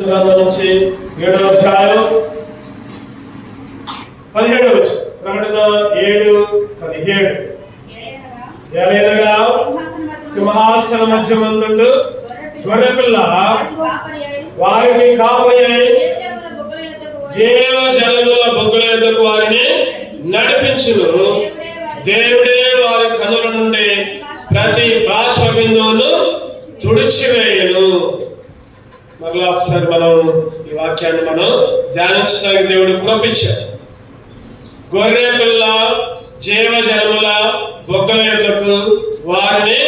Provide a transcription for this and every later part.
నుంచి 7వ అధ్యాయం 17వ వచనం. ప్రకటన 7:17. ఏలైనగా సింహాసన మధ్యమందుండు గొర్రెపిల్ల వారికి కాపరి అయి జీవజలముల బొగ్గుల యొద్దకు వారిని నడిపించును. దేవుడే వారి కన్నుల నుండి ప్రతి బాష్ప బిందువును తుడిచివేయను. మరలా ఒకసారి మనం ఈ వాక్యాన్ని మనం ధ్యానించడానికి దేవుడు కృపించాడు. గొర్రె పిల్ల జీవజలముల బొగ్గల యొద్దకు వారిని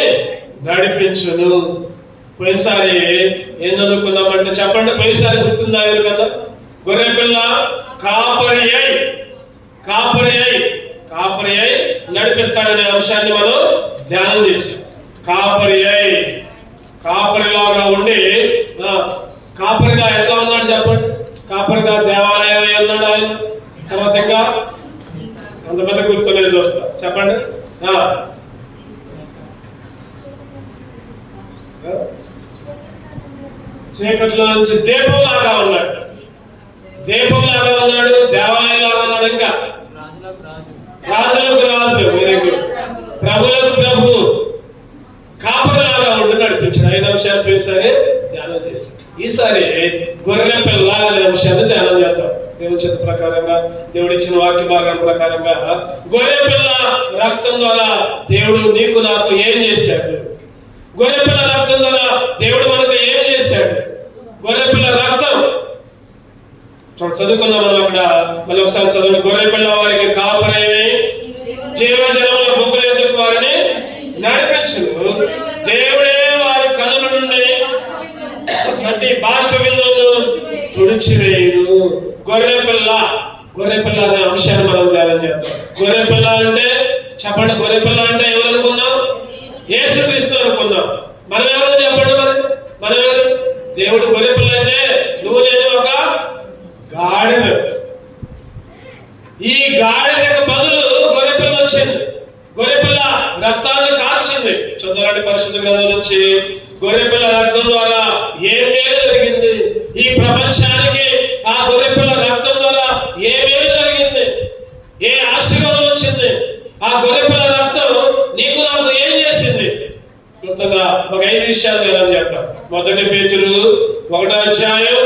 నడిపించును. పోయినసారి ఏం చదువుకున్నామంటే చెప్పండి, పోయినసారి గుర్తుందా ఎవరికన్నా? గొర్రె పిల్ల కాపరి అయి నడిపిస్తాడనే అంశాన్ని మనం ధ్యానం చేసాం. కాపరిలాగా ఉండి కాపరిగా ఎట్లా ఉన్నాడు చెప్పండి? కాపరిగా దేవాలయం అన్నాడు ఆయన. తర్వాత ఇంకా అంత పెద్ద గుర్తునే చూస్తా చెప్పండి. చీకట్లో నుంచి దీపంలాగా ఉన్నాడు, దేవాలయం లాగా ఉన్నాడు. ఇంకా రాజులకు రాజు, వెరీ గుడ్, ప్రభులకు ప్రభు, కాపరిలాగా ఉండి నడిపించాడు. 5 అంశాలు పోయినసారి ధ్యానం చేస్తాం. ఈసారి గొర్రె పిల్ల అనే అంశాన్ని ధ్యానం చేద్దాం. దేవుని చిత్త ప్రకారంగా, దేవుడు ఇచ్చిన వాక్య భాగం ప్రకారంగా గొర్రె పిల్ల రక్తం ద్వారా దేవుడు నీకు నాకు ఏం చేశాడు? గొర్రె పిల్ల రక్తం ద్వారా దేవుడు మనకు ఏం చేశాడు? గొర్రె పిల్ల రక్తం చదువుకున్నాం మనం అక్కడ. మళ్ళీ ఒకసారి చదవండి. గొర్రె పిల్ల వారికి కాపరి జీవజలముల బొగ్గుల యొద్దకు వారిని నడిపించును. దేవుడే వారి కన్నుల నుండి ప్రతి బాష్ప బిందువును తుడిచివేయును. గొర్రె పిల్ల అనే అంశాన్ని మనం ధ్యానం చేద్దాం. గొర్రె పిల్ల అంటే చెప్పండి, గొర్రె పిల్ల అంటే ఎవరు అనుకున్నాం? యేసుక్రీస్తు అనుకున్నాం. మనం ఎవరు చెప్పండి? మనం ఎవరు? దేవుడు గొర్రె పిల్ల అయితే నువ్వు నేను ఒక గాడిద. ఈ గాడిదకు బదులు గొర్రె పిల్ల వచ్చింది. గొర్రె పిల్ల రక్తాన్ని కాల్చింది. చదవండి పరిశుద్ధ గ్రంథం నుంచి. గొర్రె పిల్ల రక్తం ద్వారా ఏ మేలు జరిగింది ఈ ప్రపంచానికి? ఆ గొర్రె పిల్ల రక్తం ద్వారా ఏ మేలు జరిగింది? ఏ ఆశీర్వాదం వచ్చింది? ఆ గొర్రె పిల్ల రక్తం నీకు నాకు ఏం చేసింది? క్లుప్తంగా ఒక 5 విషయాలు ధ్యానం చేద్దాం. 1 పేతురు 1వ అధ్యాయం,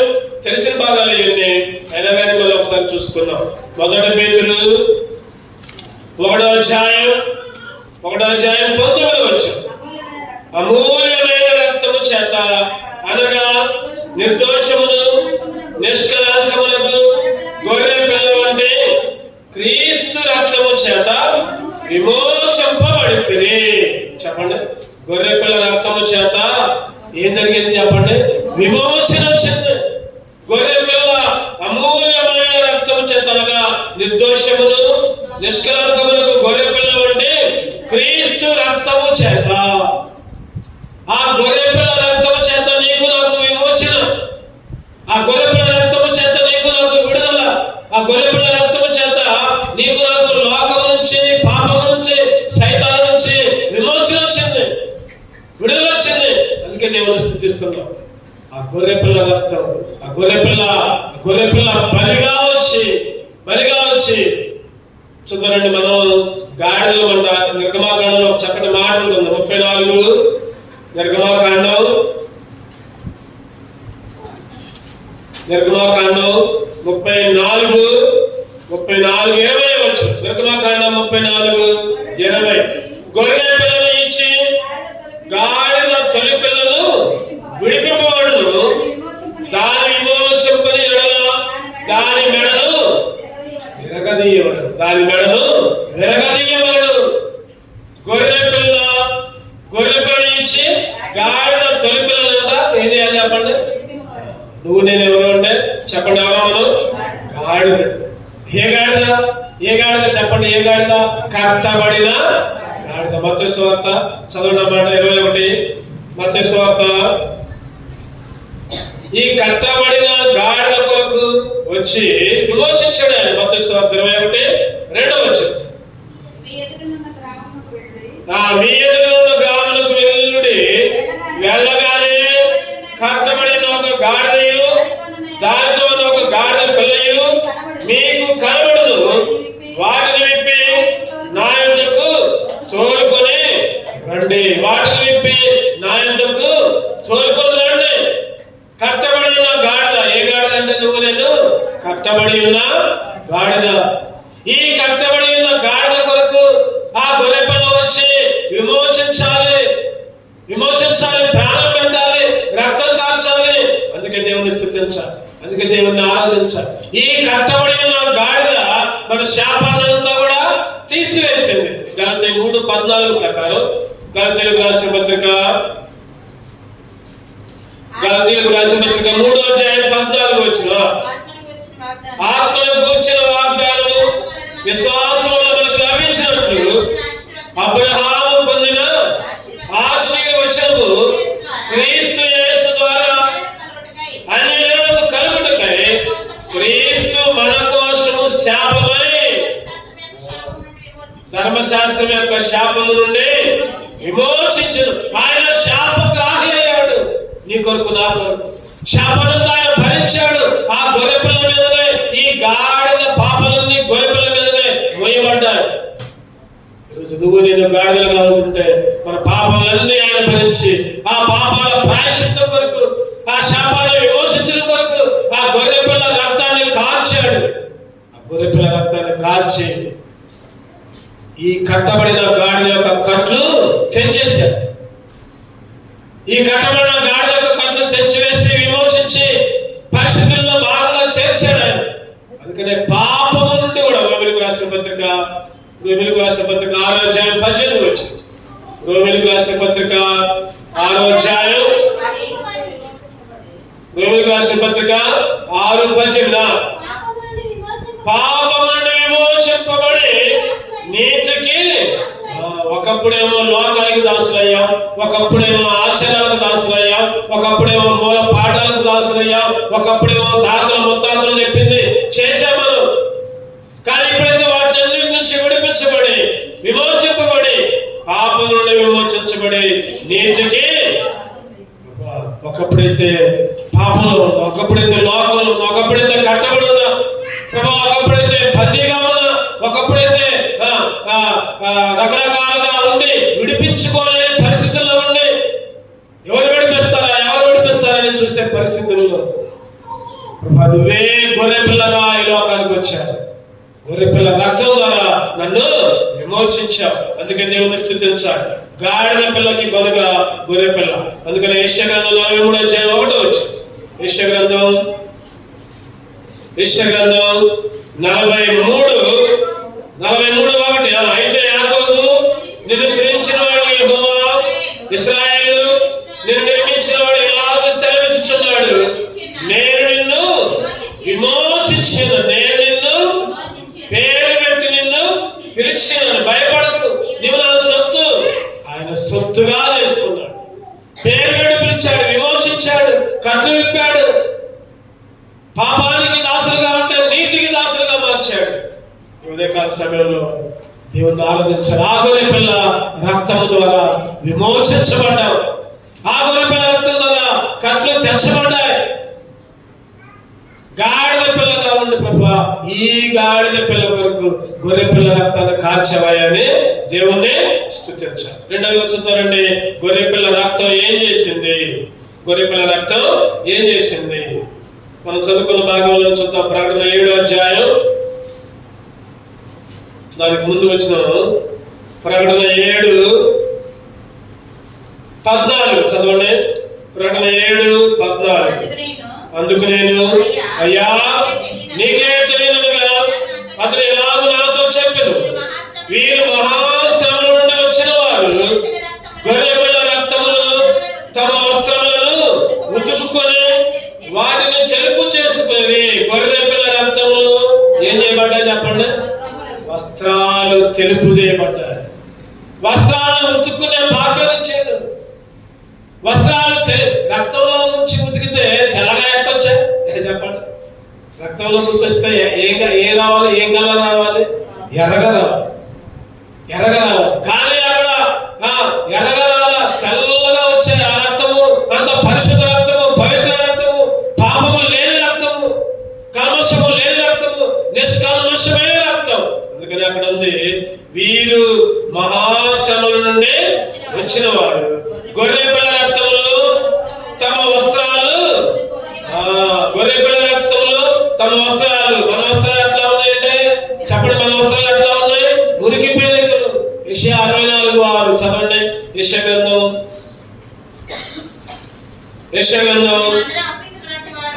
తెలిసిన భాగాలు ఇవన్నీ అయినా కానీ మళ్ళీ ఒకసారి చూసుకుందాం. 1 పేతురు 1వ అధ్యాయం 19వ వచనం. అమూల్యమైన రక్తము చేత అనగా నిర్దోషమును నిష్కళంకములకు గొర్రె పిల్ల వంటి క్రీస్తు రక్తము చేత విమోచింపబడితిరి. చెప్పండి, గొర్రె పిల్ల రక్తము చేత ఏం జరిగింది చెప్పండి? విమోచన వచ్చింది. గొర్రె పిల్ల అమూల్యమైన రక్తము చేత అనగా నిర్దోషమును నిష్కళంకములకు గొర్రె పిల్ల వంటి క్రీస్తు రక్తము చేత, ఆ గొర్రె పిల్ల రక్తము చేత నీకు నాకు విమోచన, ఆ గొర్రె పిల్ల రక్తము చేత నీకు నాకు విడుదల, ఆ గొర్రె పిల్ల రక్తము చేత నీకు నాకు లోకము నుంచి, పాపము నుంచి, సైతాను నుంచి విమోచన వచ్చింది, విడుదల వచ్చింది. అందుకే దేవుని స్తుతిస్తున్నాం. ఆ గొర్రె పిల్ల రక్తం, ఆ గొర్రె పిల్ల బలిగా వచ్చి చూద్దారండి. మనం గాడిదలు అంట. నిర్గమాకాండంలో ఒక చక్కటి మాట ఉంటుంది. 34 నిర్గమాకాండం 34:20 వచ్చు. నిర్గమాకాండం 34:20. గొర్రె పిల్లను ఇచ్చి గాడిద తొలి పిల్లను విడిపింపబడును, దాని విమోచింపని ఎడల దాని మెడను విరగదీయవలెను. గొర్రె పిల్లని ఇచ్చి గాడిద తొలి పిల్లలంట ఏం చేయాలి చెప్పండి? నువ్వు నేను ఎవరు అంటే చెప్పండి, ఎవరో మనం గాడిద. ఏ గాడిద చెప్పండి? ఏ గాడిద? కట్టబడిన గాడిద. మత్తయి సువార్త చదవండి అన్నమాట 21. మత్తయి సువార్త. ఈ కట్టబడిన గాడిద కొరకు వచ్చి విమోచించాడు ఆయన. మత్తయి సువార్త 21:2 వచనం. మీ ఎదురున్న గ్రామములకు వెళ్ళుడి, వెళ్ళగానే కట్టబడిన ఒక గాడిదయు నువ్వు నేను కట్టబడి ఉన్న గాడిద. ఈ కట్టబడి ఉన్న గాడిద కొరకు ఆ గొర్రె పిల్ల వచ్చి విమోచించాలి, ప్రాణం పెట్టాలి, రక్తం కార్చాలి. అందుకే దేవుని స్తుతించాలి, అందుకే దేవుణ్ణి ఆరాధించాలి. ఈ కట్టబడి ఉన్న గాడిద మన శాపాన్నంతా కూడా తీసివేసింది. గలతీ 3:14 ప్రకారం గలతీయులకు రాసిన పత్రిక 3:14 వచ్చిన ఆత్మను గూర్చిన వాగ్దానం విశ్వాసం వల్ల మనకు లభించినట్లు అబ్రహాము పొందిన ఆశీర్వచనము క్రీస్తు యేసు ద్వారా అన్యులకు కలుగుటకై క్రీస్తు మన కోసము శాపమై ధర్మశాస్త్రం యొక్క శాపము నుండి విమోచించను. ఆయన శాపగ్రాహి అయ్యాడు, నీ కొరకు నా కొరకు శాపనంతా ఆయన భరించాడు. ఆ గొర్రెపిల్ల మీదనే, ఈ గాడిద పాపాలన్నీ గొర్రెపిల్ల మీదనే వేయబడ్డాయి. ఈరోజు నువ్వు నేను గాడిదలుగా ఉంటుంటే మన పాపాలన్నీ ఆయన భరించి ఆ పాపాల ప్రాయశ్చిత్తం కొరకు, ఆ శాపాన్ని విమోచించడం కొరకు ఆ గొర్రెపిల్ల రక్తాన్ని కార్చాడు. ఆ గొర్రెపిల్ల రక్తాన్ని కార్చి ఈ కట్టబడిన గాడిద యొక్క కట్లు తెంచేశాడు. ఈ కట్టబడిన గాడిద యొక్క కట్లు తెంచివేసి విమోచించి పరిస్థితుల్లో భాగంగా చేర్చాడు ఆయన. అందుకనే పాపము నుండి కూడా రోమిలకు రాసిన పత్రిక 6వ అధ్యాయం 18 వచ్చింది. రోమిలకు రాసిన పత్రిక 6వ అధ్యాయం 6:18 పాపము నుండి విమోచింపబడి నీతికి, ఒకప్పుడేమో లోకానికి దాసులయ్యాం, ఒకప్పుడేమో ఆచారాలకు దాసులయ్యాం, ఒకప్పుడేమో మూల పాఠాలకు దాసులయ్యాం, ఒకప్పుడేమో తాతలు ముత్తాతలు చెప్పింది చేశాం మనం. కానీ ఇప్పుడైతే వాటిన్నిటి నుంచి విడిపించబడి విమోచింపబడి పాపం నుండి విమోచించబడి నీతికి, ఒకప్పుడైతే పాపంలో ఉన్నా, ఒకప్పుడైతే లోకంలో ఉన్నా, ఒకప్పుడైతే కట్టబడి ఉన్నా ప్రభా, ఒకప్పుడైతే బందీగా ఉన్నా, ఒకప్పుడైతే రకరకాలుగా ఉండి విడిపించుకోలేని పరిస్థితుల్లో ఉండి ఎవరు విడిపిస్తారని చూసే పరిస్థితుల్లో ప్రభా నువ్వే గొర్రె పిల్లగా ఈ లోకానికి వచ్చావు. గొర్రెపిల్ల రక్తం ద్వారా నన్ను విమోచించావు. అందుకే దేవుని స్తుతించాలి. గాడిద పిల్లకి బదుగా గొర్రె పిల్ల. అందుకని యెషయా గ్రంథం 43వ అధ్యాయం 1 వచ్చింది. యెషయా గ్రంథం 43:1 అయితే యాకోబు నిన్ను సృజించిన వాడు యెహోవా, ఇశ్రాయేలు నిన్ను నిర్మించిన వాడు ఇలాగ సెలవిచ్చుచున్నాడు, నేను నిన్ను విమోచించాను, నేను నిన్ను పేరు పెట్టి నిన్ను పిలిచాను, భయపడకు, నీవు నా సొత్తు. ఆయన సొత్తుగా చేసుకున్నాడు, పేరు పెట్టి పిలిచాడు, విమోచించాడు, కట్లు విప్పాడు. పాపానికి దాసులుగా ఉంటే నీతికి దాసులుగా మార్చాడు. ఉదయకాల సమయంలో దేవుని ఆరాధించాలి. ఆ గొర్రె పిల్ల రక్తము ద్వారా విమోచించబడ్డాం. ఆ గొర్రె పిల్ల రక్తం ద్వారా కట్లు తెచ్చబడ్డాయి. గాడిద పిల్లగా ఉండి ప్రభా ఈ గాడిద పిల్ల కొరకు గొర్రె పిల్ల రక్తాన్ని కార్చవాయని దేవుణ్ణి స్తుతించాలి. రెండవది చూద్దారండి, గొర్రె పిల్ల రక్తం ఏం చేసింది? గొర్రె పిల్ల రక్తం ఏం చేసింది? మనం చదువుకున్న భాగంలో చూద్దాం. ప్రకటన 7వ అధ్యాయం, దానికి ముందు వచ్చిన ప్రకటన 7:14 చదవండి. ప్రకటన 7:14 అందుకు నేను అయ్యా నీకే తెలియనుగా అతను ఎలాగూ నాతో చెప్పెను, వీరు మహాశ్రమల నుండి వచ్చిన వారు గొర్రె పిల్ల రక్తములు తమ వస్త్రములను ఉతుకుకొని వాటిని తెలుపు చేసుకొని. గొర్రె పిల్ల రక్తములు ఏం చేయబడ్డాయి చెప్పండి? వస్త్రాలు తెలుపు చేయబడ్డాయి. వస్త్రాలను ఉతుక్కునే భాగ్యం ఇచ్చాడు. వస్త్రాలు రక్తంలో నుంచి ఉతికితే తెల్లగా ఎట్టొచ్చా చెప్పండి? రక్తంలో నుంచి వస్తే ఏ రావాలి? ఏ కలర్ రావాలి? ఎర్రగా రావాలి. కానీ అక్కడ ఎర్రగా రావాలి, తెల్లగా వచ్చే ఆ రక్తము అంత పరిశుద్ధ రక్తము, పవిత్ర రక్తము, పాపము లేని రక్తము, కల్మషము లేని రక్తము, నిష్కల్మషమైన రక్తం. అందుకని అక్కడ ఉంది, వీరు మహాశ్రమల నుండి వచ్చిన వారు గొర్రె పిల్ల రక్తములు తమ వస్త్రాలు, గొర్రె పిల్ల రక్తములు మన వస్త్రాలు ఎట్లా ఉన్నాయంటే చెప్పండి, మన వస్త్రాలు ఎట్లా ఉన్నాయి? మురికి పేలికలు. యెషయా 64:6 చదవండి. యెషయా గ్రంథం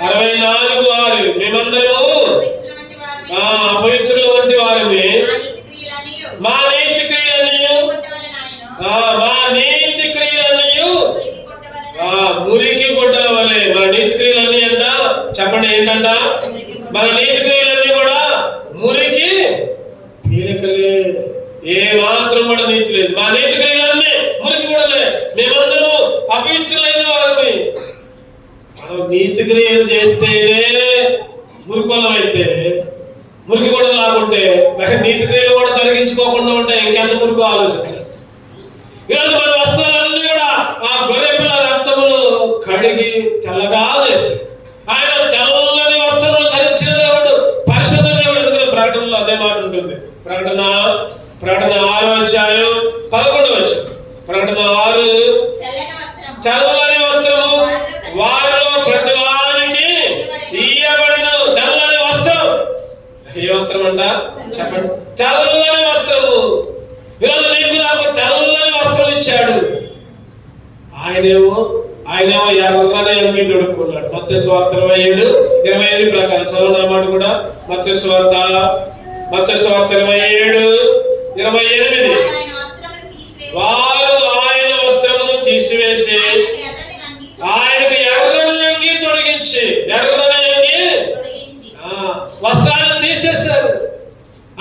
64:6 మేమందరము అపవిత్రుల వంటి వారిని, మా నీతి క్రియలన్నీయు మురికి గుడ్డల వలె. మన నీతి క్రియలన్నీ అంట చెప్పండి ఏంటంట? మన నీతి క్రియలన్నీ కూడా మురికి పీలికలే. ఏ మాత్రం కూడా నీతి లేదు. మా నీతి క్రియలన్నీ మురికి గుడ్డలే. మేమందరము అపవిత్రులైన వారిని. మనం నీతి క్రియలు చేస్తేనే మురికొల్లం అయితే, మురికి కూడా లాగుంటే నీతి క్రియలు కూడా తొలగించుకోకుండా ఉంటే ఇంకెంత మురికి ఆలోచించాలి. ఈరోజు మన వస్త్రాలన్నీ కూడా ఆ గొర్రెపిల్ల రక్తములు కడిగి తెల్లగా చేసి, ఆయన తెల్లని వస్త్రములు ధరించిన దేవుడు పరిశుద్ధ దేవుడు. ఎందుకంటే ప్రకటనలో అదే మాట ఉంటుంది. ప్రకటన 6:11. ప్రకటన 6 తెల్లని వస్త్రము వారిలో ప్రతి వారికి ఇయ్యబడిన తెల్లని వస్త్రం. ఏ వస్త్రం అంట చెప్పండి? తెల్లని వస్త్రము. ఈరోజు నీకు నాకు తెల్లని వస్త్రం ఇచ్చాడు. ఆయనేమో ఎర్రని అంగి తొడుక్కున్నాడు. మత్తయి సువార్త 27:28 ప్రకారం చదవనా మాట కూడా. మత్తయి సువార్త 27:28. వారు ఆయన వస్త్రమును తీసివేసి ఆయనకు ఎర్రని అంగి తొడిగించి, వస్త్రాన్ని తీసేశారు.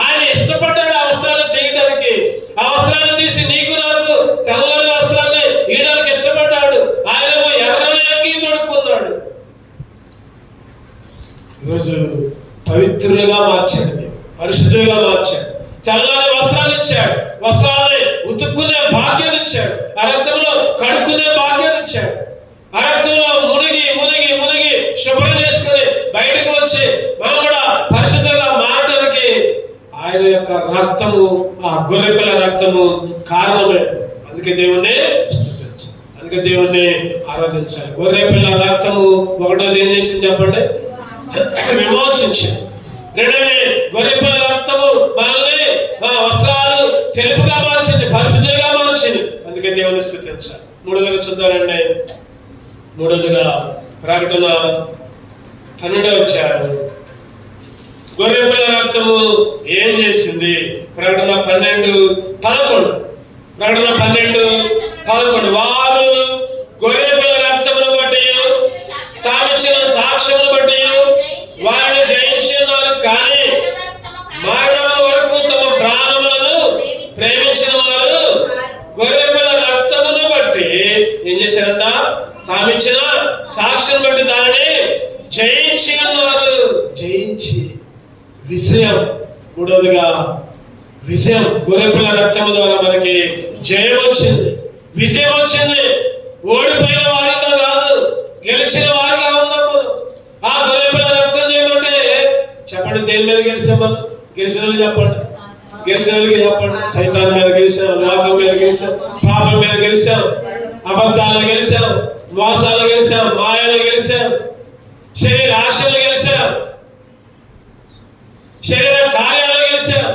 ఆయన ఇష్టపడ్డాడు ఆ వస్త్రాన్ని తీయడానికి. ఆ వస్త్రాన్ని తీసి నీకు నాకు తెల్లని వస్త్రాన్ని ఈయడానికి ఇష్టపడ్డాడు. ఆయన ఎర్రని అంగి తొడుక్కున్నాడు. ఈరోజు పవిత్రులుగా మార్చాడు, పరిశుద్ధులుగా మార్చాడు. తెల్లని వస్త్రాన్ని ఇచ్చాడు. వస్త్రాన్ని ఉతుక్కునే భాగ్యాన్ని ఇచ్చాడు. ఆ రక్తంలో కడుక్కునే భాగ్యాన్ని ఇచ్చాడు. ఆ రక్తంలో మునిగి మునిగి మునిగి శుభ్రం చేసుకుని బయటకు వచ్చి మనం కూడా పరిశుద్ధంగా మారడానికి ఆయన యొక్క రక్తము, ఆ గొర్రెపిల్ల రక్తము కారణమే. అందుకే దేవుణ్ణి స్తుతించాలి, అందుకే దేవుణ్ణి ఆరాధించాలి. గొర్రెపిల్ల రక్తము ఒకటోది ఏం చేసింది చెప్పండి? విమోచించింది. రెండోది గొర్రెపిల్ల రక్తము మనల్ని వస్త్రాలు తెలుపుగా మార్చింది, పరిశుద్ధులుగా మార్చింది. అందుకే దేవుని స్తుతించాలి. మూడోదిగా చూద్దామండి. మూడోదిగా ప్రకటన 12 గొర్రెపిల్ల రక్తము ఏం చేసింది? ప్రకటన 12:11. ప్రకటన 12:11 వారు గొర్రెపిల్ల రక్తమును బట్టి తామిచ్చిన సాక్ష్యమును బట్టి వారిని జయించున్నారు. కానీ మరణం వరకు తమ ప్రాణములను ప్రేమించిన వారు గొర్రెపిల్ల రక్తమును బట్టి ఏం చేశారంట? తామిచ్చిన సాక్ష్యం బట్టి దానిని జయించి ఉన్నారు. జయించి విజయం. మూడవదిగా విజయం. గొర్రెపిల్ల రక్తము ద్వారా మనకి జయం వచ్చింది, విజయం వచ్చింది. ఓడిపోయిన వారిగా కాదు, గెలిచిన వారిగా ఉన్నాం మనం. ఆ గొర్రెపిల్ల రక్తం చేయమంటే చెప్పండి, దేని మీద గెలిచాం మనం? గెలిచిన వాళ్ళు చెప్పండి, గెలిచిన వాళ్ళకి చెప్పండి. సైతాన్ మీద గెలిచాం, లోకం మీద గెలిచాం, పాపం మీద గెలిచాం, అబద్ధాలను గెలిచాం, మోసాలను గెలిచాం, మాయలు గెలిచాం, శరీర ఆశలు గెలిచాం, శరీర కార్యాలను గెలిచాం.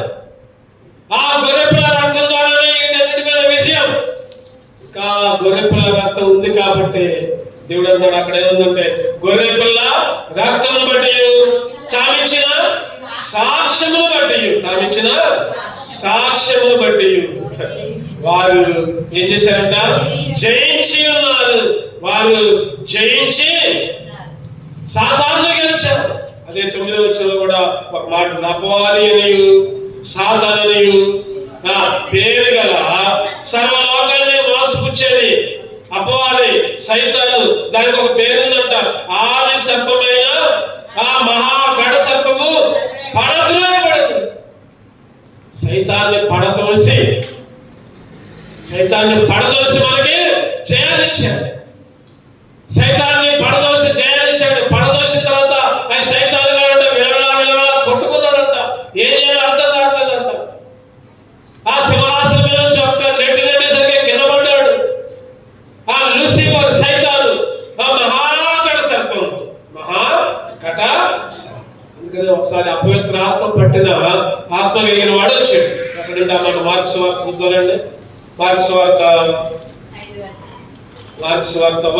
ఆ గొర్రెపిల్ల రక్తం ద్వారానే వీటన్నిటి మీద విజయం. ఇంకా గొర్రెపిల్ల రక్తం ఉంది కాబట్టి దేవుడు అన్నాడు, అక్కడ ఏముందంటే గొర్రెపిల్ల రక్తమును బట్టి తామిచ్చిన సాక్ష్యమును బట్టి వారు ఏం చేశారంట? జయించి ఉన్నారు. వారు జయించి సాతాను గెలిచారు. అదే 9వ వచనంలో కూడా ఒక మాట, అపవాది అనియు సాతాననియు నా పేరు గల సర్వలోకాన్ని మోసపుచ్చేది అపవాది, సైతాను. దానికి ఒక పేరుందంట. ఆది సర్పమైన ఆ మహాగడ సర్పము పడద్రోయబడింది. సైతాన్ని పడదోసి మనకి జయాన్నిచ్చాడు. సైతాన్ని పడదోసి జయాన్నిచ్చాడు. పడదోసిన తర్వాత ఆయన సైతాన్ గాడంట విలవలా కొట్టుకున్నాడంట. ఏం చేయాలో అర్థం కావట్లేదంట. ఆ సింహాసనం మీద నుంచి ఒక్క నెట్టేసరికి కింద పడ్డాడు. ఆ లూసిఫర్ సైతాను, ఆ మహాగడ సర్పం, మహాకట. అందుకని ఒకసారి అపవిత్ర ఆత్మ పట్టిన ఆత్మ కలిగిన వాడు వచ్చాడు. ఎక్కడంటే మన మార్క్స్ సువార్త చూద్దామండి. మార్క్స్ సువార్త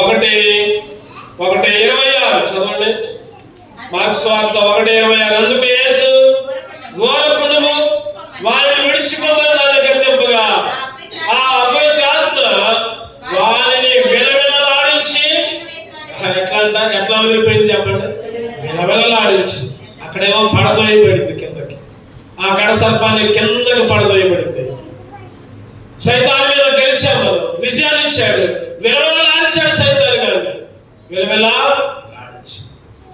1:26 చదవండి. మార్క్స్ సువార్త 1:26. అందుకు యేసు ఊరకుండుము, వారిని విడిచిపోమని దాన్ని గద్దింపగా ఆ అపవిత్ర ఆత్మ వారిని విలవిలలాడించి, ఎట్లా వదిలిపోయింది చెప్పండి? విలవిలలాడించి. అక్కడేమో పడదోయబడింది కిందకి, ఆ గడ సర్పాన్ని కిందకి పడదోయబడింది. సైతాన్ మీద గెలిచాం మనం, విజయాన్ని ఇచ్చాడు. విలవిలలాడించాడు సైతాన్ గారిని, విలవిలలాడించి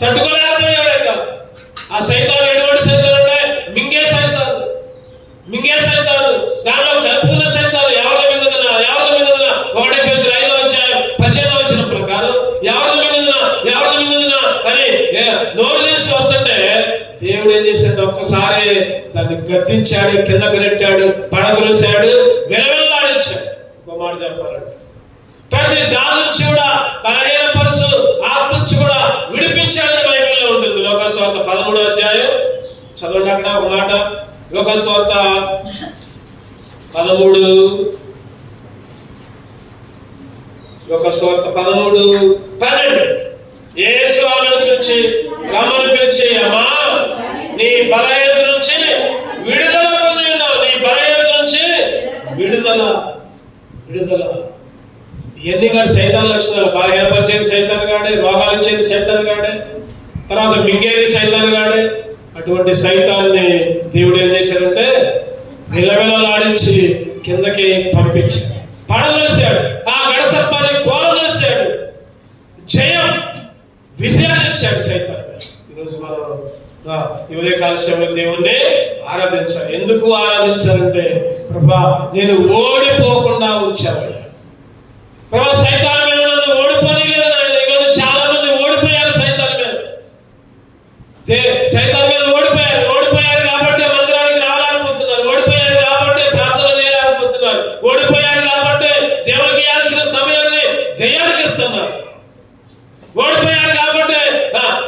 తట్టుకోలేకపోయాడు. ఆ సైతాన్ ఎటువంటి సైతాన్ అంటే మింగే సైతాన్, దానిలో కలుపుకున్న సైతాన్. ఎవరి మీదన 1 పేతురు 5:18 ప్రకారం ఎవరి మీదన అని నోరు తీసి వస్తుంటే దేవుడు ఏం చేశాడు? ఒక్కసారి దాన్ని గద్దించాడు, కిందకు నెట్టాడు, పడద్రోశాడు, విలవిల్లాడించాడు. ఇంకో మాట చెప్పాలంటే ప్రతి దాని నుంచి కూడా బలహీనపరచు ఆత్మ నుంచి కూడా విడిపించాడని బైబిల్లో ఉంటుంది. లోకస్వార్త 13వ అధ్యాయం చదవండి. అక్కడ ఒక మాట, లోకస్వార్త 13:12. యేసు ఆమెను చూచి రమ్మని పిలిచి, అమ్మా నీ బలహీనత నుంచి విడుదల పొంది ఉన్నావు. నీ బలహీనత నుంచి విడుదల. ఇవన్నీ కాదు సైతాన్ లక్షణాలు. బలహీనపరిచేది సైతాన్ గాడే, రోగాలు ఇచ్చేది సైతాన్ గాడే, తర్వాత మింగేది సైతాన్ గాడే. అటువంటి సైతాన్ని దేవుడు ఏం చేశాడంటే విలవిలలాడించి కిందకి పంపించాడు, పడదోశాడు, ఆ గడ సర్పాన్ని కోలదోశాడు, విజయాన్ని ఇచ్చాడు సైతాన్. ఈరోజు మనం ఈ ఉదయకాల సమయంలో దేవుణ్ణి ఆరాధించాలి. ఎందుకు ఆరాధించాలంటే, ప్రభా నేను ఓడిపోకుండా ఉంచాను. ప్రభా సైతాన్ మీద నన్ను ఓడిపోలేదు నాయన. ఈరోజు చాలా మంది ఓడిపోయారు సైతాన్ మీద. సైతాన్ మీద ఓడిపోయారు కాబట్టి మందిరానికి రాలేకపోతున్నారు, ఓడిపోయారు కాబట్టి ప్రార్థన చేయలేకపోతున్నారు, ఓడిపోయారు కాబట్టి దేవునికి ఇవ్వాల్సిన సమయాన్ని దెయ్యానికి ఇస్తున్నారు, ఓడిపోయారు కాబట్టి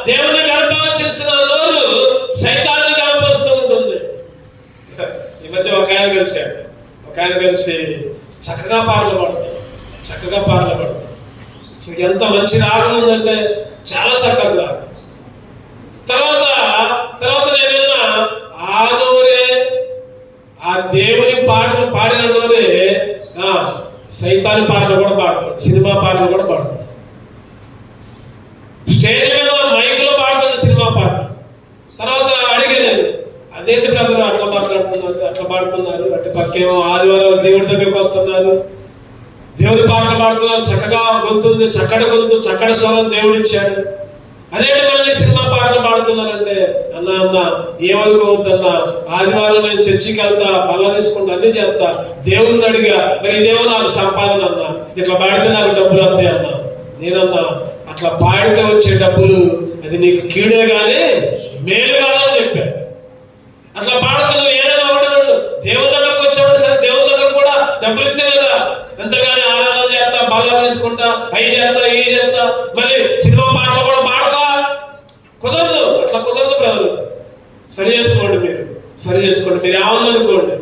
దేవుని గర్భాల్సిన నోరు సైతాన్ని గర్భపరుస్తూ ఉంటుంది. ఈ మధ్య ఒక ఆయన కలిసి చక్కగా పాటలు పాడతారు. అసలు ఎంత మంచి రాగం ఉందంటే చాలా చక్కగా రాగం. తర్వాత నేనున్న ఆ నోరే, ఆ దేవుని పాటలు పాడిన నోరే సైతాని పాటలు కూడా పాడతాడు, సినిమా పాటలు కూడా పాడతాడు. స్టేజ్ మీద మైకులో పాడుతున్న సినిమా పాటలు. తర్వాత అడిగాను, అదేంటి బ్రదర్ అట్లా పాడుతున్నారు అటు పక్కేమో ఆదివారం దేవుడి దగ్గరికి వస్తున్నారు, దేవుడి పాటలు పాడుతున్నారు, చక్కగా గొంతుంది, చక్కటి గొంతు, చక్కటి స్వరం దేవుడు ఇచ్చాడు, అదేంటి మళ్ళీ సినిమా పాటలు పాడుతున్నారంటే, అన్న ఏమనుకోవద్దన్నా, ఆదివారం నేను చర్చికి వెళ్తా, బల్ల తీసుకుంటా, అన్ని చేస్తా, దేవుడిని అడిగా, మరి ఇదేమో నాకు సంపాదన అన్నా, ఇట్లా పాడితే నాకు డబ్బులు వస్తాయి అన్నా. నేనన్నా అట్లా పాడితే వచ్చే డబ్బులు అది నీకు కీడే కానీ మేలు కాదని చెప్పాను. అట్లా పాడితే నువ్వు ఏదైనా ఒకటి దేవుని దగ్గరకు వచ్చావు సరే, దేవుని దగ్గర కూడా డబ్బులు ఇస్తే కదా, ఎంతగానే ఆరాధన చేస్తా, బల్ల తీసుకుంటా, అవి చేస్తా, ఇవి చేస్తా, మళ్ళీ సినిమా పాటలు కూడా పాడతా, కుదరదు. అట్లా కుదరదు బ్రదర్. సరి చేసుకోండి మీరు ఏమనుకోండి.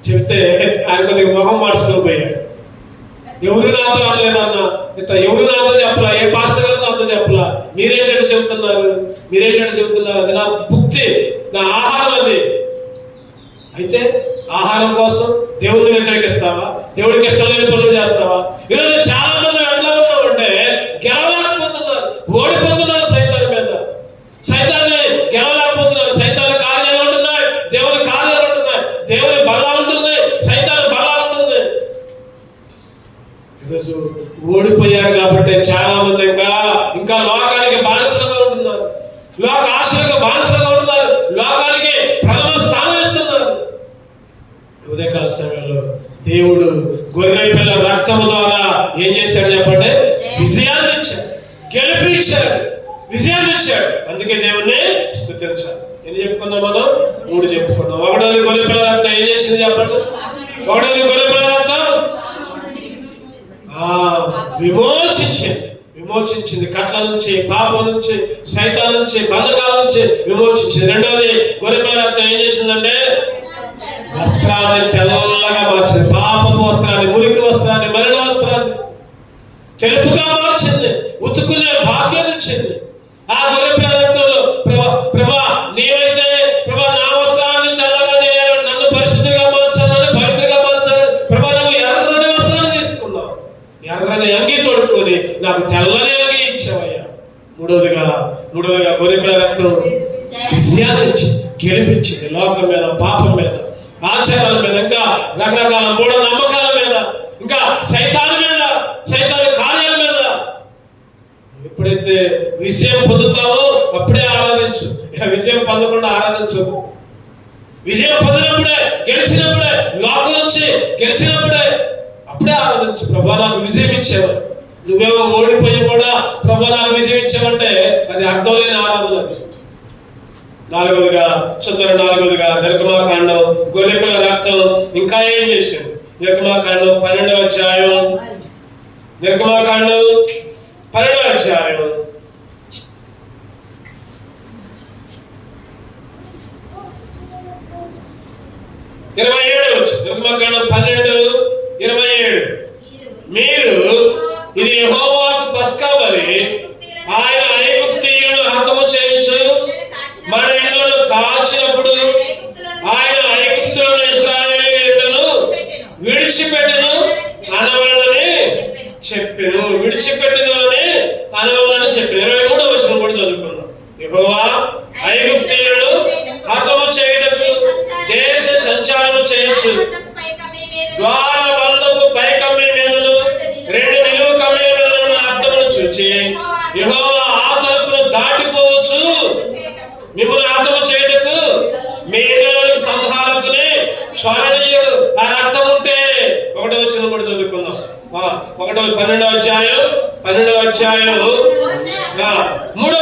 చెప్తే ఆయన కొద్దిగా మొహం మార్చుకొని పోయాడు. ఎవరు నాతో అనలేదన్నా, ఇట్లా ఎవరు నాతో చెప్పలా, ఏ పాస్టర్ గారు నాతో చెప్పలా, మీరేంటంటే చెబుతున్నారు. అది నా భుక్తి, నా ఆహారం అది. అయితే ఆహారం కోసం దేవుడిని వ్యతిరేకిస్తావా, దేవుడికి ఇష్టం లేని పనులు చేస్తావా? ఈరోజు చాలా మంది ఎట్లా ఉన్నామంటే గెలవలేకపోతున్నారు, ఓడిపోతున్నారు సైతాన్ మీద. సైతాన్ని గెలవలేకపోతున్నారు. సైతాన్ కార్యాలు ఉంటున్నాయి, దేవుని కార్యాలు ఉంటున్నాయి. దేవుని బల ఉంటుంది, సైతాన్ బల ఉంటుంది. ఈరోజు ఓడిపోయారు కాబట్టి చాలా మంది ఇంకా లోకానికి బానిసలుగా ఉంటున్నారు, లోక ఆశలకు బానిసలుగా ఉంటున్నారు, లోకానికి ప్రథమ స్థానం ఇస్తున్నారు. ఉదయకాల సమయంలో దేవుడు గొర్రె పిల్ల రక్తము ద్వారా ఏం చేశాడు చెప్పండి? విజయాన్ని ఇచ్చాడు, గెలిపించాడు, విజయాన్ని ఇచ్చాడు. అందుకే దేవుణ్ణి స్తుతించాలి. ఎన్ని చెప్పుకున్నాం మనం? 3 చెప్పుకున్నాం. 1వది గొర్రె పిల్ల రక్తం ఏం చేసింది చెప్పండి? 1వది గొర్రె పిల్ల రక్తం విమోచించింది. విమోచించింది. కట్ల నుంచి, పాపం నుంచి, సైతాన్ నుంచి, బంధకాల నుంచి విమోచించింది. రెండవది గొర్రెపిల్ల రక్తం ఏం చేసిందంటే వస్త్రాన్ని తెల్లగా మార్చింది. పాపపు వస్త్రాన్ని, మురికి వస్త్రాన్ని, మరణ వస్త్రాన్ని తెలుపుగా మార్చింది. ఉతుకునే భాగ్యాన్ని ఇచ్చింది. ఆ గొర్రెపిల్ల రక్తంలో ప్రభా నీవైతే ప్రభా నా వస్త్రాన్ని తెల్లగా చేయాలని, నన్ను పరిశుద్ధిగా మార్చాలని, పవిత్రగా మార్చాలని ప్రభా నువ్వు ఎర్రని వస్త్రాన్ని తీసుకున్నావు. ఎర్రని అంగి తొడుక్కొని నాకు తెల్లని అంగి ఇచ్చావయ్యా. మూడవదిగా గొర్రెపిల్ల రక్తం విజయాన్ని గెలిపించింది. లోకం మీద, పాపం మీద, ఆచారాల మీద, ఇంకా రకరకాల మూఢ నమ్మకాల మీద, ఇంకా సైతాన్ మీద, సైతాన్ కార్యాల మీద ఎప్పుడైతే విజయం పొందుతావో అప్పుడే ఆరాధించు. విజయం పొందకుండా ఆరాధించు. విజయం పొందినప్పుడే, గెలిచినప్పుడే, లోకం నుంచి గెలిచినప్పుడే అప్పుడే ఆరాధించు. ప్రభా నాకు విజయం ఇచ్చావు. నువ్వేమో ఓడిపోయి కూడా ప్రభా నాకు విజయం ఇచ్చావంటే అది అర్థం లేని ఆరాధన. నాలుగవదిగా నిర్గమాకాండం గొర్రెపిల్ల రక్తం ఇంకా ఏం చేశాడు? నిర్గమాకాండం 12వ అధ్యాయం, నిర్గమాకాండం 12వ అధ్యాయం 27 వచనం. నిర్గమాకాండం 12:27 మీరు ఇది యెహోవాకు పస్కా బలి, ఆయన ఐగుప్తీయులను హతము చేయించు మన ఇండ్లను కాచినప్పుడు ఆయన ఐగుప్తులను ఇశ్రాయేలీయులను విడిచిపెట్టెను అనవలనని చెప్పెను. విడిచిపెట్టెను అని అనవలనని చెప్పెను. 23వ వచనం కూడా చదువుకున్నాం. యెహోవా ఐగుప్తీయులను హతము చేయుటకు దేశ సంచారము చేయొచ్చు. ద్వారబంధపు పైకమ్మి మీదను 2 నిలువు కమ్మీల మీదను అద్దమును చూచి యెహోవా ఆ తలుపును దాటిపోవచ్చు మిమ్మల్ని హతము చేయుటకు మీ ఇండ్లలోని సంహారకుని చొరనీయుడు. ఆ రక్తం ఉంటే 1వ వచనం కూడా చదువుకుందాం. 12వ అధ్యాయం 3వ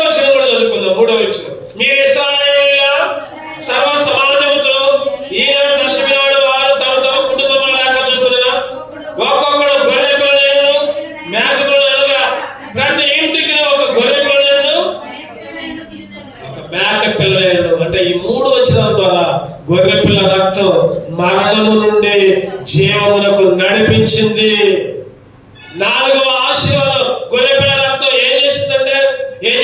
వచనం కూడా చదువుకుందాం. 3వ వచనం. మీరు ఇశ్రాయేలీయుల సర్వ సమాజముతో ఈ నెల దశమి నాడు వారు తమ తమ కుటుంబముల లెక్క చొప్పున ఒక్కొక్కడు గొర్రె పిల్లలను మేక పిల్లలను అనగా ప్రతి ఇంటికి ఒక గొర్రె పిల్లలను ఒక మేక పిల్లలను. అంటే ఈ 3 వచనాల ద్వారా గొర్రె పిల్ల రక్తం మరణము నుండి జీవమునకు నడిపించింది. 4వ ఆశీర్వాదం గొర్రె పిల్ల రక్తం ఏం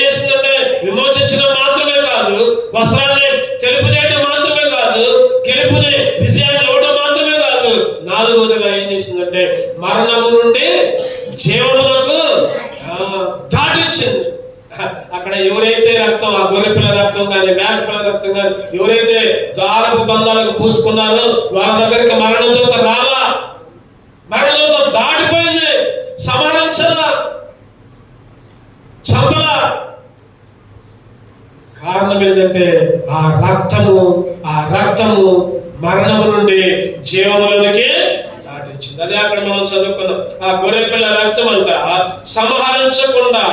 చేసిందంటే విమోచించడం మాత్రమే కాదు, వస్త్రాన్ని తెలుపు చేయడం మాత్రమే కాదు, గెలుపుని విజయాన్ని ఇవ్వడం మాత్రమే కాదు, 4వదిగా ఏం చేసిందంటే మరణము నుండి జీవమునకు దాటించింది. అక్కడ ఎవరైతే రక్తం, ఆ గొర్రెపిల్ల రక్తం కానీ మేకపిల్ల రక్తం కానీ ఎవరైతే దారపు బంధాలకు పూసుకున్నారో వాళ్ళ దగ్గరికి మరణదూత రాలా, మరణదూత దాటిపోయింది. సంహరించలా, చంపలా. కారణం ఏంటంటే ఆ రక్తము మరణము నుండి జీవములోనికి దాటించింది. అదే అక్కడ మనం చదువుకున్నాం. ఆ గొర్రెపిల్ల రక్తం అంట సంహరించకుండా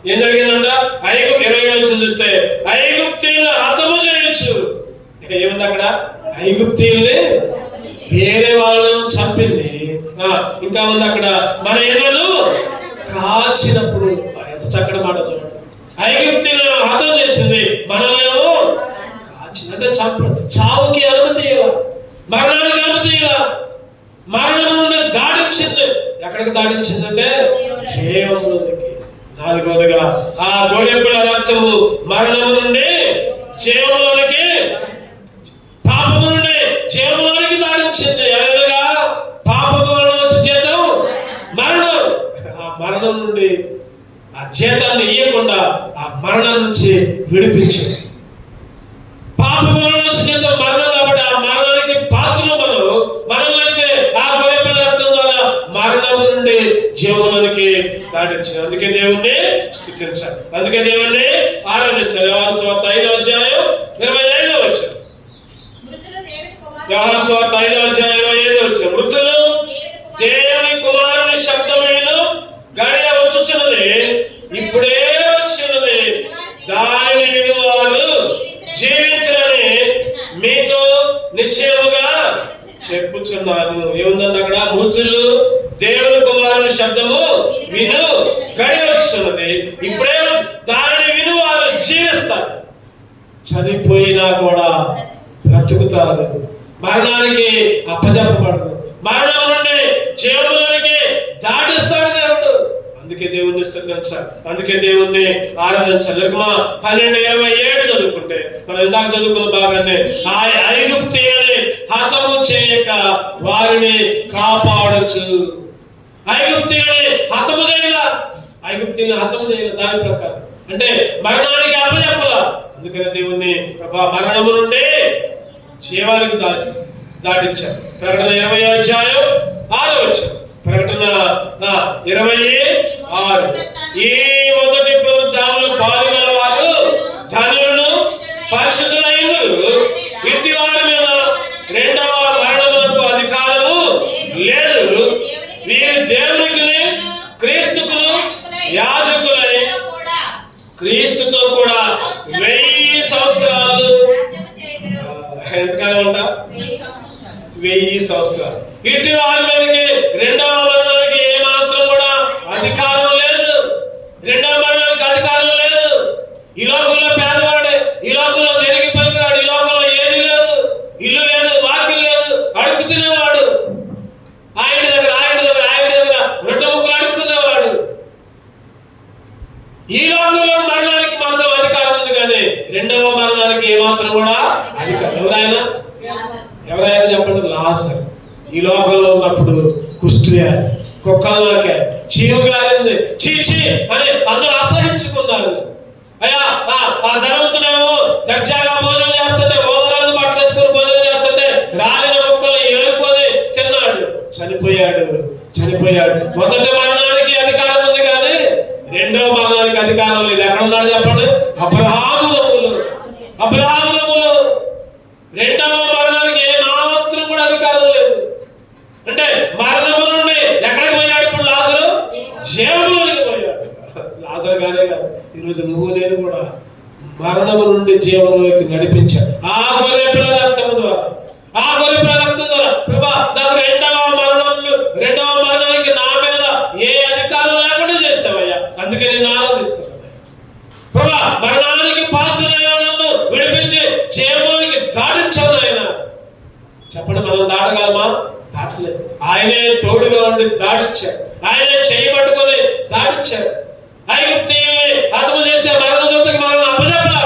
ఏం జరిగిందంట? 27 చూస్తే ఐగుప్తీయులను హతము చేయొచ్చు. ఏముంది అక్కడ? ఐగుప్తీయుల్ని వేరే వాళ్ళను చంపింది. ఇంకా ఉంది అక్కడ మన ఇండ్లను కాచినప్పుడు. ఎంత చక్కటి మాట చూడండి. ఐగుప్తీయులను హతం చేసింది, మనల్నేమో కాచింది. అంటే చావుకి అనుమతి ఇలా, మరణానికి అనుమతి ఇలా, మరణం నుండి దాటించింది. ఎక్కడికి దాటించిందంటే జీవంలోనికి. 4వదిగా ఆ గొర్రెపిల్ల రక్తము మరణము నుండి జీవంలోనికి, పాపము నుండి జీవంలోనికి దాటించింది. ఎలాగా? పాపము వలన వచ్చే జీతం మరణం. ఆ మరణం నుండి ఆ జీతాన్ని ఇయ్యకుండా ఆ మరణం నుంచి విడిపించింది. పాపము వలన వచ్చే జీతం మరణం కాబట్టి ఆ మరణానికి పాత్రలు మనల్ని అయితే ఆ గొర్రెపిల్ల రక్తం ద్వారా మరణము నుండి జీవనానికి దాటించింది. అందుకే దేవుణ్ణి స్తుతించాలి, అందుకే దేవుణ్ణి ఆరాధించాలి. యోహాను సువార్త 5వ అధ్యాయం 25వ వచనం. యోహాను సువార్త 5వ అధ్యాయం 25వ వచనం. మృతులు దేవుని కుమారుని శబ్దమును గడియ వచ్చుచున్నది, ఇప్పుడే వచ్చినది, దానిని వినువారు జీవించరని మీతో నిశ్చయముగా చెప్పుచున్నాను. ఏముందండి అక్కడ? మృతులు దేవుని కుమారుని వారి శబ్దము విను గడి వస్తున్నది. ఇప్పుడే దానిని విను వారు జీవిస్తారు, చనిపోయినా కూడా బ్రతుకుతారు, మరణానికి అప్పజెప్పబడరు, మరణం నుండి జీవంలోనికి దాటిస్తాడు దేవుడు. అందుకే దేవుణ్ణి స్తుతించాలి, అందుకే దేవుణ్ణి ఆరాధించాలి. 12:27 చదువుకుంటే మనం ఇందాక చదువుకున్న భాగాన్ని, ఆ ఐగుప్తీయులని హతము చేయక వారిని కాపాడొచ్చు. ఐగుప్తీయులని హతము చేయాల, ఐగుప్తీయులని హతము చేయాల. దాని ప్రకారం అంటే మరణానికి అప్పచెప్పల. అందుకనే దేవుణ్ణి మరణము నుండి జీవానికి దాటించారు. ప్రకటన 20:6. ప్రకటన 20:6. ఈ మొదటి పునరుద్ధానంలో పాల్గొన్న వారు ధనులను పరిశుద్ధులైనరు. ఇట్టి వారి మీద రెండవ మరణమునకు అధికారము లేదు. వీరు దేవునికి క్రీస్తుకును యాజకులై క్రీస్తుతో కూడా 1000 సంవత్సరాలు ఎంతకాలం ఉంటా? 1000 సంవత్సరాలు. ఇటు వారి మీదకి రెండవ మరణానికి ఏమాత్రం కూడా అధికారం లేదు. రెండవ మరణానికి అధికారం లేదు. ఈ లోకంలో పేదవాడే, ఈ లోకంలో దేనికి పనికిరాడు, ఈ లోకంలో ఏది లేదు, ఇల్లు లేదు, వాకిల్ లేదు, అడుగు తినేవాడు, ఆయన దగ్గర రొట్టె ముక్కలు అడుక్కునేవాడు. ఈ లోకంలో మరణానికి మాత్రం అధికారం ఉంది, కానీ రెండవ మరణానికి ఏమాత్రం కూడా అధికారం. ఎవరైనా చెప్పండి. లాజరు ఈ లోకంలో ఉన్నప్పుడు కుష్ఠవ్యాధి, కుక్కలకే, చీము గారింది, చీచి అని అందరూ అసహించుకున్నారు. అయ్యా ఆ ధనవంతుడేమో దర్జాగా భోజనం చేస్తుంటే, ఓదరాలు బట్టలు వేసుకొని భోజనం చేస్తుంటే రాలిన మొక్కలు ఏరుకొని తిన్నాడు, చనిపోయాడు. మొదటి మరణానికి అధికారం ఉంది, కానీ రెండవ మరణానికి అధికారం లేదు. ఎక్కడ ఉన్నాడు చెప్పండి? అబ్రహాము రములు. రెండవ మరణానికి ఏమాత్రం కూడా అధికారం లేదు. అంటే మరణము నుండి ఎక్కడికి పోయాడు? ఇప్పుడు లాజరు జీవంలోనికి పోయాడు. లాజరు గానే కాదు, ఈరోజు నువ్వు నేను కూడా మరణము నుండి జీవంలోకి నడిపించాడు ఆ గొర్రెపిల్ల రక్తము ద్వారా. ప్రభా, నాకు రెండవ మరణానికి నా మీద ఏ అధికారం లేకుండా చేస్తావయ్యా, అందుకే నేను ఆరాధిస్తున్నాను. ప్రభా, మరణానికి పాత్రనైన నన్ను విడిపించి జీవంలోకి దాటించాను ఆయన. చెప్పండి, మనం దాటగలమా? దాటలేదు. ఆయనే తోడుగా ఉండి దాటిచ్చాడు, ఆయనే చేయబట్టుకొని దాటిచ్చాడు. ఐగుప్తీయుల్ని హతము చేసే మరణ దూతకి మనల్ని అప్పచెప్పలా.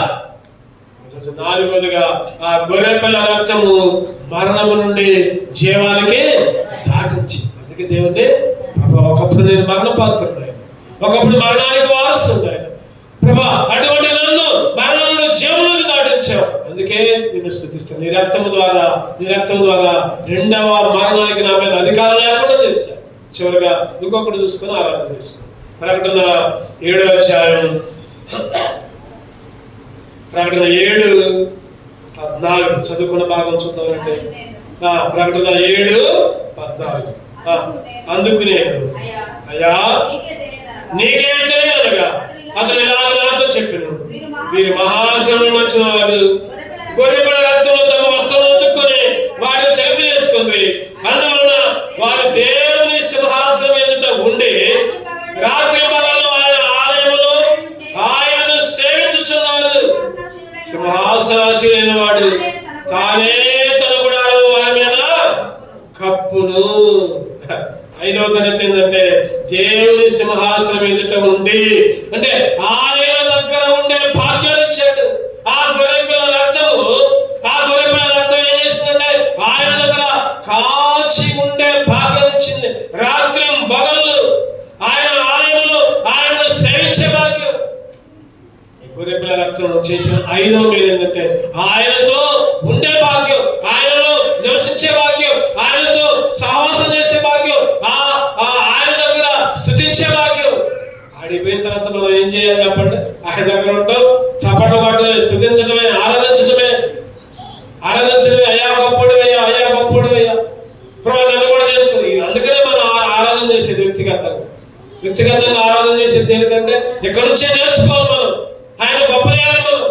ఈరోజు 4వదిగా ఆ గొర్రెపిల్ల రక్తము మరణము నుండి జీవానికి దాటించి. అందుకే దేవుని ఒకప్పుడు నేను మరణ పాత్రుడు, ఒకప్పుడు మరణానికి వారసుడు ప్రభా, అటువంటి నన్ను మరణం నుండి జీవంలోకి దాటించావు. అందుకే నిన్ను స్తుతిస్తాను. నీ రక్తం ద్వారా రెండవ మరణానికి నా మీద అధికారం లేకుండా చేశాను. చివరిగా ఇంకొకటి చూసుకొని ఆరాధన చేసుకో. ప్రకటన 7:14 చదువుకున్న భాగం చూద్దామంటే, ప్రకటన 7:14. అందుకు నేను, అయ్యా నీకే తెలియనగా అతను ఇలాగ నాతో చెప్పాను, వీరు మహాశ్రమం వచ్చిన వారు గొర్రెపిల్ల రక్తంలో తమ వస్త్రం ఉతుక్కొని వాటిని తెలుపు చేసుకుంది. అందువలన వారు దేవుని సింహాసనం ఎదుట ఉండి రాత్రి పగళ్ళు ఆయన ఆలయములో ఆయనను సేవించుచున్నారు. సింహాసనాసీనుడైన వాడు తానే తన గుడారము వారి మీద కప్పును. 5వ తరగతి ఏంటంటే, దేవుని సింహాసనం ఎదుట ఉండి, అంటే ఆయన దగ్గర ఉండే భాగ్యాలు ఇచ్చాడు. ఆ గొర్రెపిల్ల రక్తం ఏం చేసిందంటే, ఆయన దగ్గర కాచి ఉండే భాగ్యాలు ఇచ్చింది. రాత్రి పగళ్ళు ఆయన ఆలయంలో ఆయనను సేవించే భాగ్యం. ఈ గొర్రెపిల్ల రక్తం చేసిన 5వ మేలు ఏంటంటే, ఆయనతో ఉండే భాగ్యం, ఆయనలో నివసించే భాగ్యం, ఆయనతో సహవాసం చేసే భాగ్యం, ఆయన దగ్గర స్తుతించే భాగ్యం. ఆడిపోయిన తర్వాత మనం ఏం చేయాలి చెప్పండి? ఆయన దగ్గర ఉంటాం, చప్పట్లు కొట్టి స్తుతించడమే, ఆరాధించడమే. అయ్యా గొప్పడు అయ్యా ప్రభు నన్ను కూడా చేసుకుంది. అందుకనే మనం ఆరాధన చేసేది వ్యక్తిగతంగా ఆరాధన చేసేది దేనికంటే, ఇక్కడ నుంచే నేర్చుకోవాలి మనం ఆయన గొప్ప చేయాలి మనం.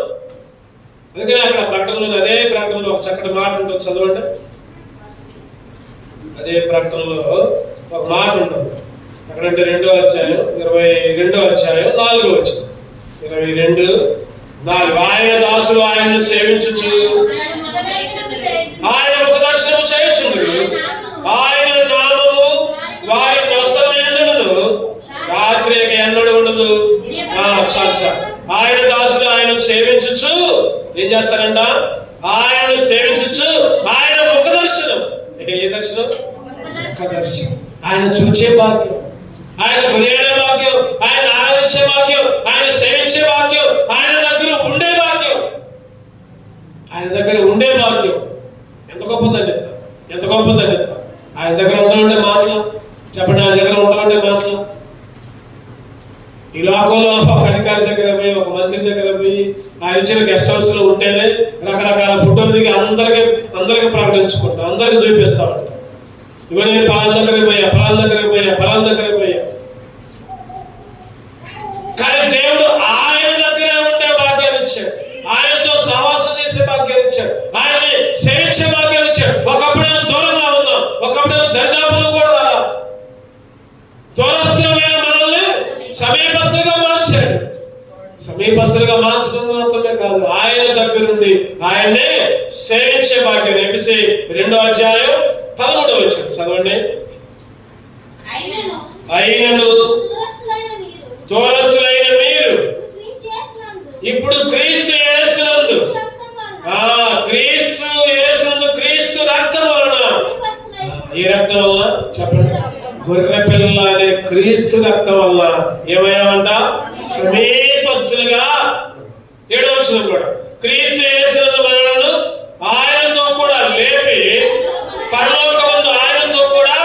అందుకనే అక్కడ అదే ప్రకటనలో ఒక చక్కటి మాట ఉంటుంది, చదవండి. అదే ప్రకటనలో ఒక మాట ఉంటుంది. అక్కడంటే 2వ అధ్యాయం 22వ అధ్యాయం 4వ వచనం. 22:4. ఆయన దాసులు ఆయనను సేవించుచు ఆయన ముఖ దర్శనము చేయుచుందురు. ఆయన నామము వారి నొస్తలయందును రాత్రి ఎన్నడూ ఉండదు. చాలు. ఆయన దాసులు ఆయన సేవించుచు ఏం చేస్తారంట? ఆయనను సేవించుచు ఆయన ముఖ దర్శనం. ఏ దర్శనం? ముఖ దర్శనం. ఆయన చూచే భాగ్యం, ఆయన కొనియాడే భాగ్యం, ఆయన ఆరాధించే భాగ్యం, ఆయన సేవించే భాగ్యం, ఆయన దగ్గర ఉండే భాగ్యం, ఆయన దగ్గర ఉండే భాగ్యం. ఎంత గొప్పదని చెప్తాం, ఎంత గొప్పదని చెప్తాం. ఆయన దగ్గర ఉండాలంటే మాటలు చెప్పండి. ఆయన దగ్గర ఉండాలంటే మాటలు. ఈ లోకంలో ఒక అధికారి దగ్గర పోయి, ఒక మంత్రి దగ్గర పోయి, ఆయన ఇచ్చిన గెస్ట్ హౌస్ లో ఉంటేనే రకరకాల ఫోటోలు దిగి అందరికి ప్రకటించుకుంటాం, అందరికి చూపిస్తా ఉంటాం. ఇగో నేను పలానా దగ్గరికి పోయా, పలానా దగ్గరికి పోయా, పలానా దగ్గరికి పోయా. కానీ దేవుడు ఆయన దగ్గరే ఉండే భాగ్యాన్ని ఇచ్చాడు, ఆయనతో సహవాసం చేసే భాగ్యాన్ని ఇచ్చాడు, ఆయన్ని సేవించే భాగ్యాన్ని ఇచ్చాడు. ఒకప్పుడు నేను దూరంగా ఉన్నాం, ఒకప్పుడు నేను దరిదాపులు కూడా రాలా. దూరస్థులమైన మనల్ని సమీపస్తులుగా మార్చాడు. సమీపస్తులుగా మార్చడం మాత్రమే కాదు, ఆయన దగ్గరుండి ఆయన్నే సేవించే భాగ్యాన్ని. ఎఫెసీ 2వ అధ్యాయం 13వ వచనం చదవండి. అయినను దూరస్థులైన మీరు ఇప్పుడు క్రీస్తు యేసునందు, క్రీస్తు యేసునందు, క్రీస్తు రక్తం వలన. ఈ రక్తం వల్ల చెప్పండి, గొర్రె పిల్ల అనే క్రీస్తు రక్తం వల్ల ఏమయ్యామంట? సమీపస్తులుగా. 7వ వచనం కూడా, క్రీస్తు యేసునందు మనలను ఆయనతో కూడా లేపి పరలోకమందు ఆయనతో కూడా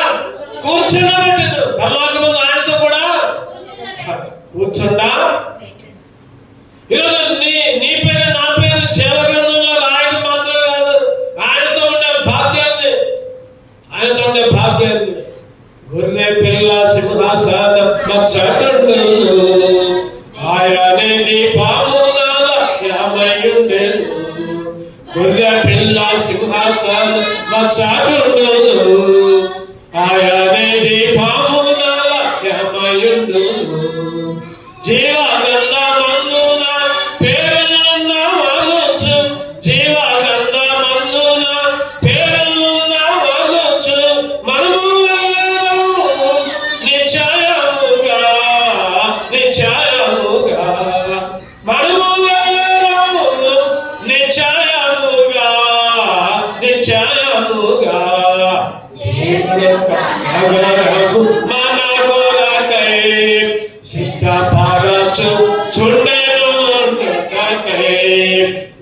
కూర్చుండబెట్టెను. పరలోకమందు ఆయనతో కూడా కూర్చుండా. ఈరోజు నీ పేరు, నా పేరు జీవ గ్రంథంలో రాయడం మాత్రమే కాదు, ఆయనతో ఉండే భాగ్యాన్ని, ఆయనతో ఉండే భాగ్యాన్ని. గొర్రె పిల్ల సింహాసన మచ్చటుండును, ఆయనే దీపమునాల యామయుండెను. గొర్రె పిల్ల సింహాసన మచ్చటుండును, ఆయనే దీపమునాల యామయుండెను. జీవ గ్రంథమందున పేరులున్నవానొచ్చు, జీవ గ్రంథమందున పేరులున్నవానొచ్చు. మనము వెళ్ళము నిశ్చయముగా, నిశ్చయముగా. మనము వెళ్ళము నిశ్చయముగా, నిశ్చయముగా. దేవుడొక్క నగరము మన కొరకై సిద్ధపరచు చుండెను ఉండకై.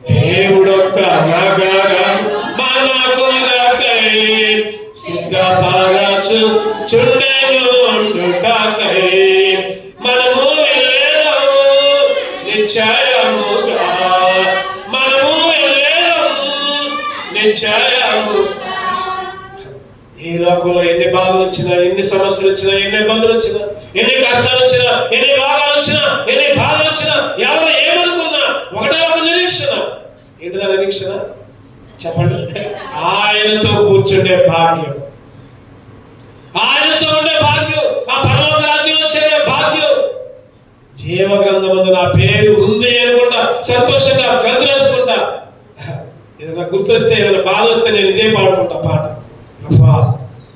దేవుడొక్క నగరం మన కొరకై సిద్ధపరచు చుండెను ఉండకై. మనము వెళ్ళేదము నిశ్చయముగా, మనము వెళ్ళేదము నిశ్చయముగా. ఈ లోకంలో ఎన్ని బాధలు వచ్చినా, ఎన్ని సమస్యలు వచ్చినా, ఎన్ని ఇబ్బందులు వచ్చినా, ఎన్ని కష్టాలు వచ్చినా, ఎన్ని రోగాలు వచ్చినా, ఎన్ని బాధలు వచ్చినా, ఎవరు ఏమనుకున్నా ఒకటే ఒక నిరీక్షణ. ఏంటిదా నిరీక్షణ? చెప్పండి. ఆయనతో కూర్చుండే భాగ్యం, ఆయనతో ఉండే భాగ్యం, ఆ పరలోక రాజ్యంలో చేరే భాగ్యం. జీవ గ్రంథమందు నా పేరు ఉంది అనుకుంటా సంతోషంగా గంతులేసుకుంటా. ఏదైనా గుర్తొస్తే, ఏదైనా బాధ వస్తే నేను ఇదే పాడుకుంటా పాట. ప్రభువా,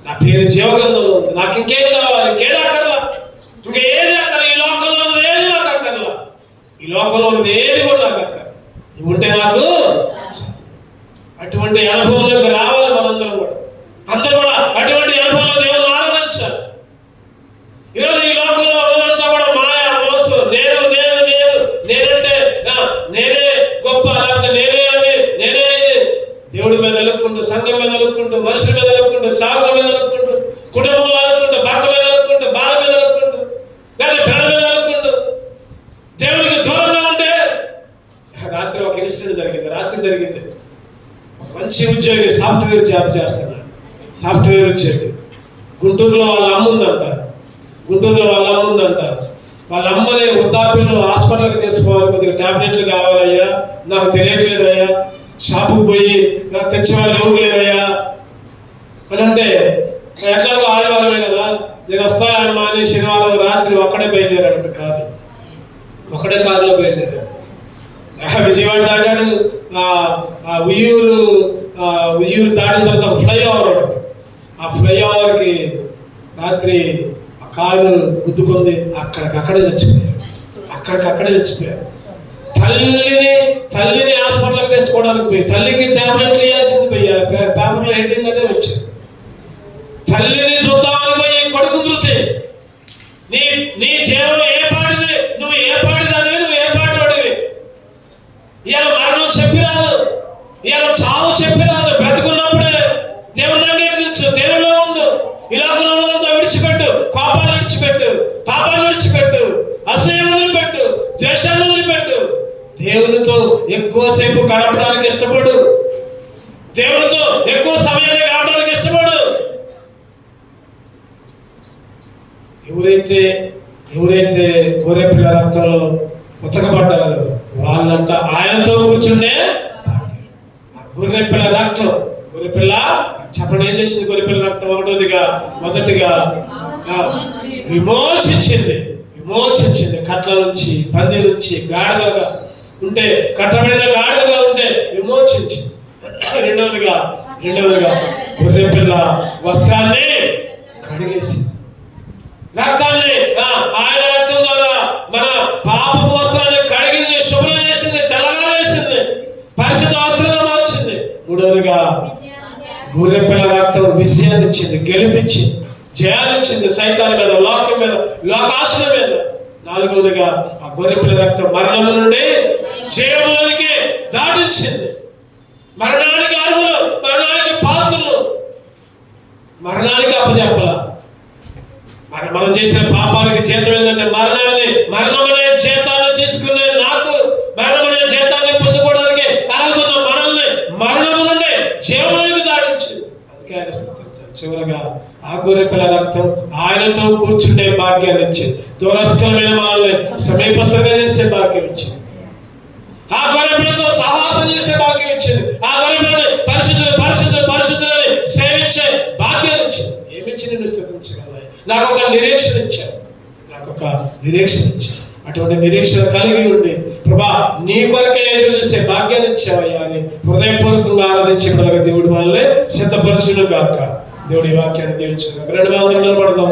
నా పేరు జీవ గ్రంథంలో ఉంది, నాకు ఇంకేం కావాలి? ఇంకేది అక్కర్లా, ఇంకా ఏది అక్కర్లా. ఈ లోకంలో ఉన్నది ఏది నాకు అక్కర్లా, ఈ లోకంలో ఉన్నది ఏది కూడా నాకు అక్కర్లా. నువ్వు ఉంటే నాకు. అటువంటి అనుభవంలోకి రావాలి మనందరం కూడా. అందరూ కూడా అటువంటి అనుభవంలో దేవుని ఆరాధించాలి. ఈరోజు ఈ లోకంలో ఉన్నదంతా కూడా మాయా, మోసం. నేను నేను నేను నేనంటే నేనే గొప్ప, లేకపోతే నేనే అది, నేనే ఇది. దేవుడి మీద అలుక్కుంటూ, సంఘం మీద అలుక్కుంటూ, మనుషుల మీద అలుక్కుంటూ, సాగుల మీద అలుక్కుంటూ, కుటుంబంలో అలుక్కుంటూ, భర్త మీద అలుక్కుంటూ, బాధ మీద అలుక్కుంటూ, లేదా బిడ్డ మీద అలుక్కుంటూ, దేవుడికి దూరంగా ఉంటే. రాత్రి ఒక ఇన్సిడెంట్ జరిగింది, రాత్రి జరిగింది. మంచి ఉద్యోగి, సాఫ్ట్వేర్ జాబ్ చేస్తున్నాడు, సాఫ్ట్వేర్ ఉద్యోగి. గుంటూరులో వాళ్ళ అమ్ముందంట, గుంటూరులో వాళ్ళ అమ్ముందంట. వాళ్ళ అమ్మని వృద్ధాప్యంలో హాస్పిటల్కి తీసుకోవాలి, కొద్దిగా టాబ్లెట్లు కావాలయ్యా, నాకు తెలియట్లేదయ్యా, షాపుకి పోయి తెచ్చేవాళ్ళు ఎవరు లేదయ్యా అని అంటే, ఎట్లాగో ఆదివారమే కదా, నేను వస్తానమ్మా అని దాటాడు. ఉయ్యూరు దాటిన తర్వాత ఒక ఫ్లైఓవర్, ఆ ఫ్లైఓవర్కి రాత్రి ఆ కారు గుద్దుకుంది. అక్కడికక్కడే చచ్చిపోయారు. తల్లిని హాస్పిటల్కి తీసుకోవడానికి పోయి తల్లికి టాబ్లెట్లు వేయాల్సింది పోయారు. పేపర్లో హెడ్డింగ్ అదే వచ్చింది. తల్లిని చూద్దామని పోయి కొడుకు మృతి. నీ జీవం ఏ పాటిది, నువ్వు ఏ పాటిదానివి, నువ్వు ఏ పాటి వాడివి. ఇవాళ మరణం చెప్పి రాదు, ఇవాళ చావు చెప్పి రాదు. బ్రతుకున్నప్పుడే దేవుని అంగీకరించు, దేవుల్లో ఉండు. ఇలాగలో ఉన్నదంతా విడిచిపెట్టు. కోపాన్ని విడిచిపెట్టు, పాపాన్ని విడిచిపెట్టు, అసహ్యం వదిలిపెట్టు, ద్వేషాన్ని వదిలిపెట్టు. దేవునితో ఎక్కువసేపు గడపడానికి ఇష్టపడు. దేవునితో ఎక్కువ సమయాన్ని గడపడానికి ఇష్టపడు. ఎవరైతే గొర్రెపిల్ల రక్తంలో ఉతకబడ్డారో వాళ్ళంట ఆయనతో కూర్చుండే గొర్రెపిల్ల రక్తం. గొర్రెపిల్ల చెప్పండి, ఏం చేసింది గొర్రెపిల్ల రక్తం? మొదటిగా విమోచించింది. కట్ల నుంచి, పంది నుంచి, గాడిదగా ఉంటే, కట్టబడిన గాడిదగా ఉంటే విమోచించింది. రెండవదిగా గొర్రెపిల్ల వస్త్రాన్ని కడిగేసింది. రక్తాన్ని, ఆయన రక్తం ద్వారా మన పాపపు వస్త్రాన్ని కడిగింది, శుభ్రం చేసింది, తెల్లగా చేసింది, పరిశుద్ధ వస్త్రంగా మార్చింది. మూడవదిగా గొర్రెపిల్ల రక్తం విజయాన్ని ఇచ్చింది, గెలిపించింది, జయాన్నిచ్చింది సైతాన్ మీద, లోకం మీద, లోకాసుల మీద. నాలుగవదిగా ఆ గొర్రెపిల్ల రక్తం మరణం నుండి జీవంలోనికి దాటించింది. మరణానికి అర్హులు, మరణానికి పాత్రులు, మరణానికి అప్పచెప్పల. మనం చేసిన పాపానికి జీతం ఏంటంటే మరణమనే జీతాన్ని తీసుకునే నాకు, మరణమనే జీతాన్ని పొందుకోవడానికి అర్హత మనల్ని మరణం నుండి జీవంలోకి దాటించింది. అందుకే ఆయన స్తుతించాలి. చివరగా ఆ గొర్రెపిల్ల రక్తం ఆయనతో కూర్చుండే భాగ్యాన్ని ఇచ్చింది. దూరస్థమైన మనల్ని సమీపస్థంగా చేసే భాగ్యం ఇచ్చింది. ఆ గొర్రెపిల్లతో సహవాసం చేసే భాగ్యం ఇచ్చింది. ఆ గొర్రెపిల్లని పరిశుద్ధులని సేవించే భాగ్యాన్ని ఇచ్చింది. ఏమిచ్చి నేను స్తుతించగలను? నాకు ఒక నిరీక్షణ ఇచ్చాడు. అటువంటి నిరీక్షణ కలిగి ఉండి, ప్రభా నీ కొరకే ఎదురు చూసే భాగ్యాన్ని ఇచ్చావయ్యా అని హృదయపూర్వకంగా ఆరాధించగలగా దేవుడి మనల్ని సిద్ధపరచును గాక. దేవుడి వాక్యాన్ని దీవించును. 2 నిలబడదాం.